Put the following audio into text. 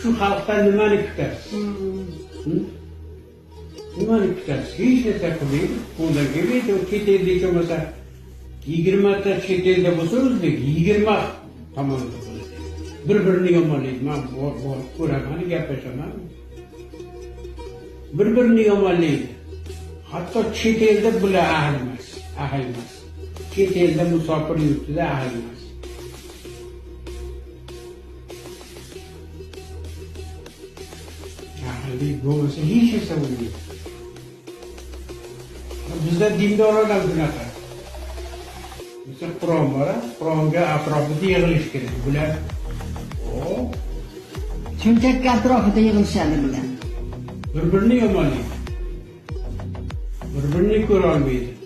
Şu xalqdan nimani kutasiz? Nimani kutasiz? Hech narsa qilmaydi. Qo'ldan kelmaydi. Chet elda hech bo'lmasa 20 ta chet elda bo'lsa o'zbek 20 tomonda bir-birini yomonlaydi. Men borib ko'raman, gaplashaman. Bir-birini yomonlaydi. Hatto chet elda bular ahil emas. Chet elda musofir yurtida ahil emas. Ahillik bo'lmasa hech narsa bo'lmaydi. Bizda dindorlar bunaqa. Misol Qur'on bor, Qur'onga atrofida yig'ilish kerak. Bular Shunchaki atrofida yig'ilishadi bular. bir-birini yomonlaydi. Bir-birini ko'ra olmaydi.